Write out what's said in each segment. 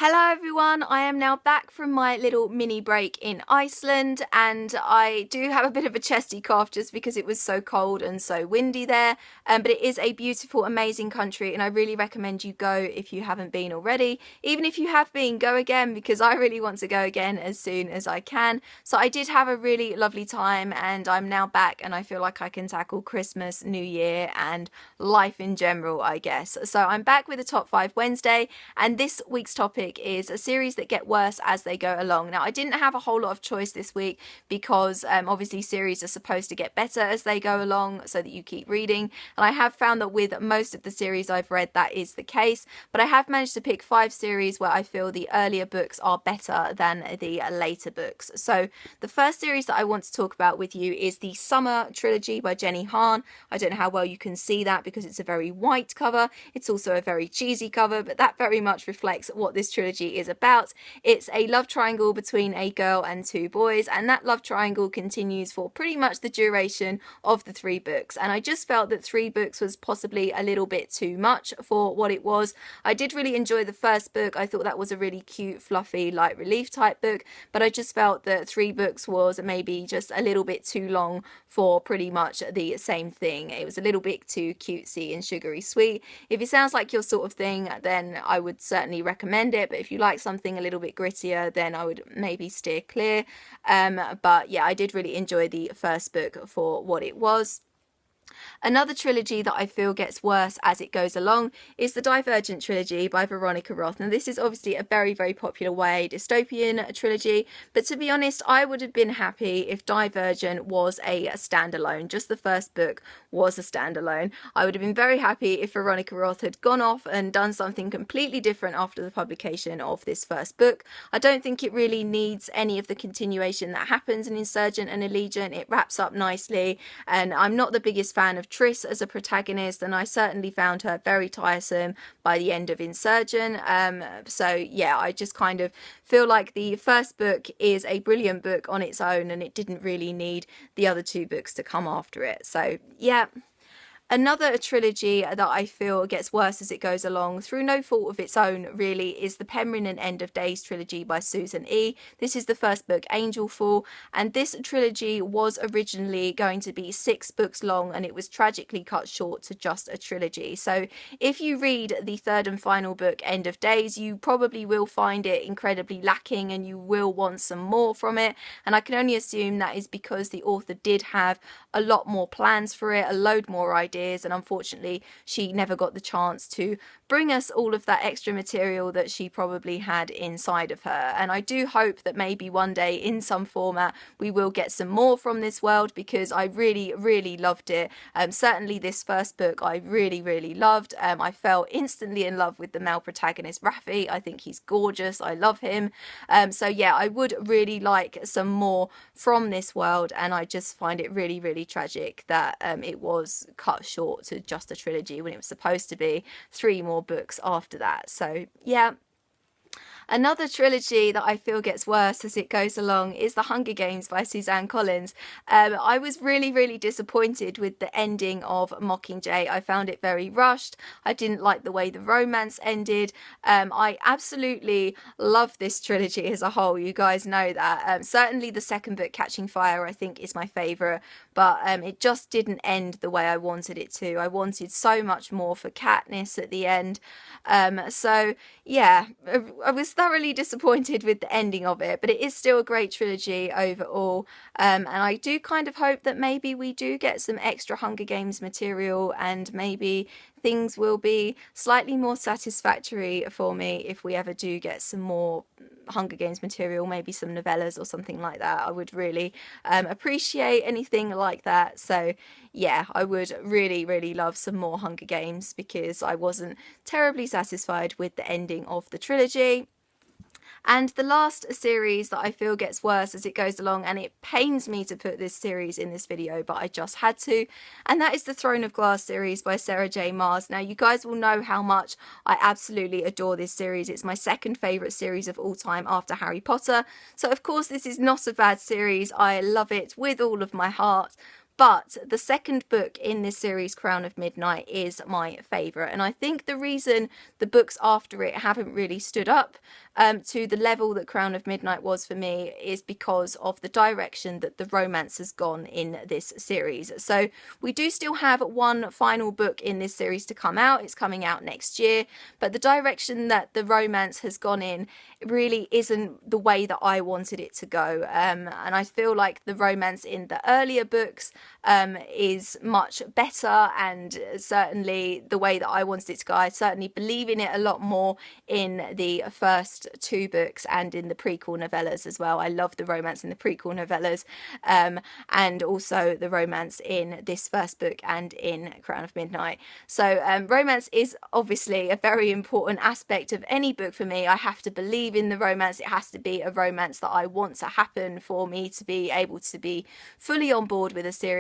Hello everyone, I am now back from my little mini break in Iceland, and I do have a bit of a chesty cough just because it was so cold and so windy there, but it is a beautiful, amazing country and I really recommend you go if you haven't been already. Even if you have been, go again because I really want to go again as soon as I can. So I did have a really lovely time and I'm now back and I feel like I can tackle Christmas, New Year and life in general, I guess. So I'm back with a Top 5 Wednesday, and this week's topic is a series that get worse as they go along. Now, I didn't have a whole lot of choice this week because obviously series are supposed to get better as they go along so that you keep reading, and I have found that with most of the series I've read that is the case, but I have managed to pick 5 series where I feel the earlier books are better than the later books. So the first series that I want to talk about with you is the Summer Trilogy by Jenny Han. I don't know how well you can see that because it's a very white cover. It's also a very cheesy cover, but that very much reflects what this trilogy is about. It's a love triangle between a girl and 2 boys, and that love triangle continues for pretty much the duration of the 3 books, and I just felt that 3 books was possibly a little bit too much for what it was. I did really enjoy the first book. I thought that was a really cute, fluffy, light relief type book, but I just felt that 3 books was maybe just a little bit too long for pretty much the same thing. It was a little bit too cutesy and sugary sweet. If it sounds like your sort of thing, then I would certainly recommend it, but if you like something a little bit grittier, then I would maybe steer clear. But yeah, I did really enjoy the first book for what it was. Another trilogy that I feel gets worse as it goes along is the Divergent Trilogy by Veronica Roth. Now, this is obviously a very, very popular YA dystopian trilogy, but to be honest, I would have been happy if Divergent was a standalone. Just the first book was a standalone. I would have been very happy if Veronica Roth had gone off and done something completely different after the publication of this first book. I don't think it really needs any of the continuation that happens in Insurgent and Allegiant. It wraps up nicely, and I'm not the biggest fan of Triss as a protagonist, and I certainly found her very tiresome by the end of Insurgent. So yeah, I just kind of feel like the first book is a brilliant book on its own and it didn't really need the other 2 books to come after it. So yeah. Another trilogy that I feel gets worse as it goes along, through no fault of its own really, is the Penryn End of Days trilogy by Susan E. This is the first book, Angel Fall, and this trilogy was originally going to be 6 books long and it was tragically cut short to just a trilogy. So if you read the 3rd and final book, End of Days, you probably will find it incredibly lacking and you will want some more from it, and I can only assume that is because the author did have a lot more plans for it, a load more ideas, and unfortunately she never got the chance to bring us all of that extra material that she probably had inside of her. And I do hope that maybe one day in some format we will get some more from this world, because I really, really loved it. Certainly this first book I really, really loved. I fell instantly in love with the male protagonist Raffi. I think he's gorgeous. I love him. So yeah, I would really like some more from this world, and I just find it really, really tragic that it was cut short to just a trilogy when it was supposed to be 3 more books after that. So yeah. Another trilogy that I feel gets worse as it goes along is The Hunger Games by Suzanne Collins. I was really, really disappointed with the ending of Mockingjay. I found it very rushed. I didn't like the way the romance ended. I absolutely love this trilogy as a whole. You guys know that. Certainly the second book, Catching Fire, I think is my favourite, but it just didn't end the way I wanted it to. I wanted so much more for Katniss at the end. So yeah, I was thoroughly disappointed with the ending of it, but it is still a great trilogy overall, and I do kind of hope that maybe we do get some extra Hunger Games material and maybe things will be slightly more satisfactory for me if we ever do get some more Hunger Games material, maybe some novellas or something like that. I would really appreciate anything like that. So yeah, I would really, really love some more Hunger Games because I wasn't terribly satisfied with the ending of the trilogy. And the last series that I feel gets worse as it goes along, and it pains me to put this series in this video, but I just had to, and that is the Throne of Glass series by Sarah J. Maas. Now, you guys will know how much I absolutely adore this series. It's my second favourite series of all time after Harry Potter. So, of course, this is not a bad series. I love it with all of my heart. But the second book in this series, Crown of Midnight, is my favourite. And I think the reason the books after it haven't really stood up to the level that Crown of Midnight was for me is because of the direction that the romance has gone in this series. So we do still have one final book in this series to come out. It's coming out next year. But the direction that the romance has gone in really isn't the way that I wanted it to go. And I feel like the romance in the earlier books is much better, and certainly the way that I wanted it to go. I certainly believe in it a lot more in the first two books and in the prequel novellas as well. I love the romance in the prequel novellas, and also the romance in this first book and in Crown of Midnight. So romance is obviously a very important aspect of any book for me. I have to believe in the romance. It has to be a romance that I want to happen for me to be able to be fully on board with a series.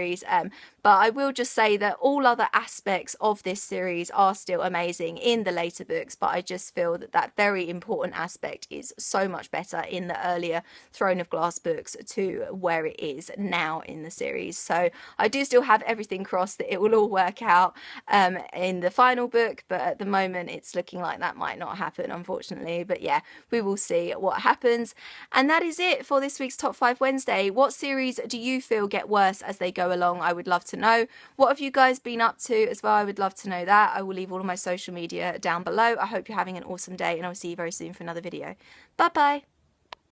But I will just say that all other aspects of this series are still amazing in the later books, but I just feel that that very important aspect is so much better in the earlier Throne of Glass books to where it is now in the series. So I do still have everything crossed that it will all work out in the final book, but at the moment it's looking like that might not happen, unfortunately. But yeah, we will see what happens. And that is it for this week's Top 5 Wednesday. What series do you feel get worse as they go along? I would love to know. What have you guys been up to as well? I would love to know that. I will leave all of my social media down below. I hope you're having an awesome day, and I'll see you very soon for another video. Bye bye.